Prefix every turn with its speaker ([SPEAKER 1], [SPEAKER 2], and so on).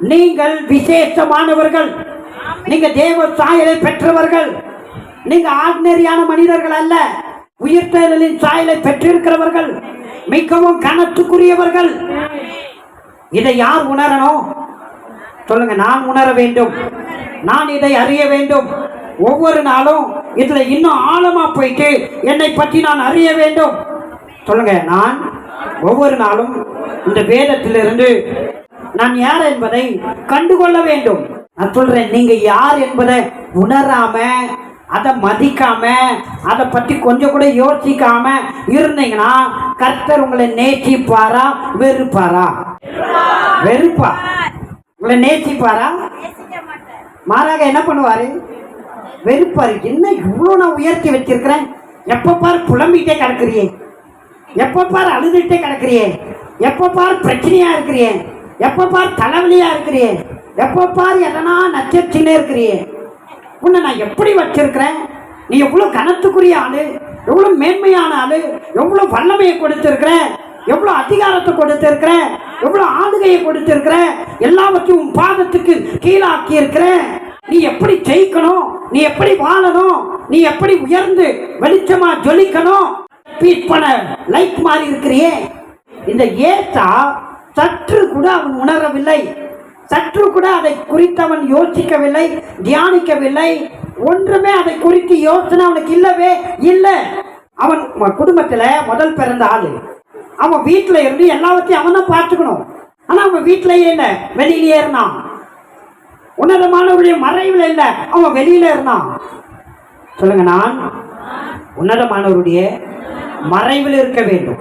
[SPEAKER 1] நீங்கள் விசேஷமானவர்கள், நீங்க தேவ சாயலை பெற்றவர்கள், நீங்க ஆர்டினரியான மனிதர்கள் அல்ல, உயிர்த்தெழுதலின் சாயலை பெற்றிருக்கிறவர்கள், மிகவும் கனத்துக்குரியவர்கள். இதை யார் உணரணும் சொல்லுங்க? நான் உணர வேண்டும், நான் இதை அறிய வேண்டும். ஒவ்வொரு நாளும் இதுல இன்னும் ஆழமா போயிட்டு என்னை பற்றி நான் அறிய வேண்டும். சொல்லுங்க, நான் ஒவ்வொரு நாளும் இந்த வேதத்திலிருந்து நான் யார் என்பதை கண்டுகொள்ள வேண்டும். நான் சொல்றேன், நீங்க யார் என்பதை உணராம, அதை மதிக்காம, அதை பற்றி கொஞ்சம் கூட யோசிக்காம இருந்தீங்கன்னா கர்த்தர் உங்களை நேசிப்பாரா வெறுப்பாரா? வெறுப்பா. உங்களை நேசிப்பாரா? மாறாக என்ன பண்ணுவாரு? வெறுப்பாரு. என்ன இவ்வளோ நான் உயர்த்தி வச்சிருக்கிறேன், எப்போ பார் புலம்பிட்டே கிடக்குறியே, எப்போ பார் அழுதுகிட்டே கிடக்குறியே, எப்போ பார் பிரச்சனையா இருக்கிறியே, எப்போ பார் தலைவலியா இருக்கிறியே, எப்போ பார் எதனா நச்சரிச்சுனே இருக்கிறியே, உன்னை நான் எப்படி வச்சிருக்கிறேன்? நீ எவ்வளோ கனத்துக்குரிய ஆளு, எவ்வளோ மேன்மையான ஆளு, எவ்வளோ வல்லமையை கொடுத்திருக்கிற, எவ்வளோ அதிகாரத்தை கொடுத்திருக்கிற, எவ்வளோ ஆளுகையை கொடுத்திருக்கிற, எல்லாவற்றையும் உன் பாதத்துக்கு கீழாக்கி இருக்கிற. நீ எப்படி ஜெயிக்கணும், நீ எப்படி வாழணும், நீ எப்படி உயர்ந்து வெளிச்சமா ஜொலிக்கணும், லைட் மாறி இருக்கிறியே. இந்த ஏசா சற்று கூட அவன் உணரவில்லை, சற்று கூட அதை குறித்து அவன் யோசிக்கவில்லை, தியானிக்கவில்லை. ஒன்றுமே அதை குறித்து யோசனை அவனுக்கு இல்லவே இல்லை. அவன் குடும்பத்தில் முதல் பிறந்த ஆளு, அவன் வீட்டில் இருந்து எல்லாவற்றையும் அவன் தான் பார்த்துக்கணும். ஆனால் அவன் வீட்டிலேயே இல்லை, வெளியிலேயே இருந்தான். உன்னதமானவருடைய மறைவில் இல்லை, அவன் வெளியில இருந்தான். சொல்லுங்க, நான் உன்னதமானவருடைய மறைவில் இருக்க வேண்டும்.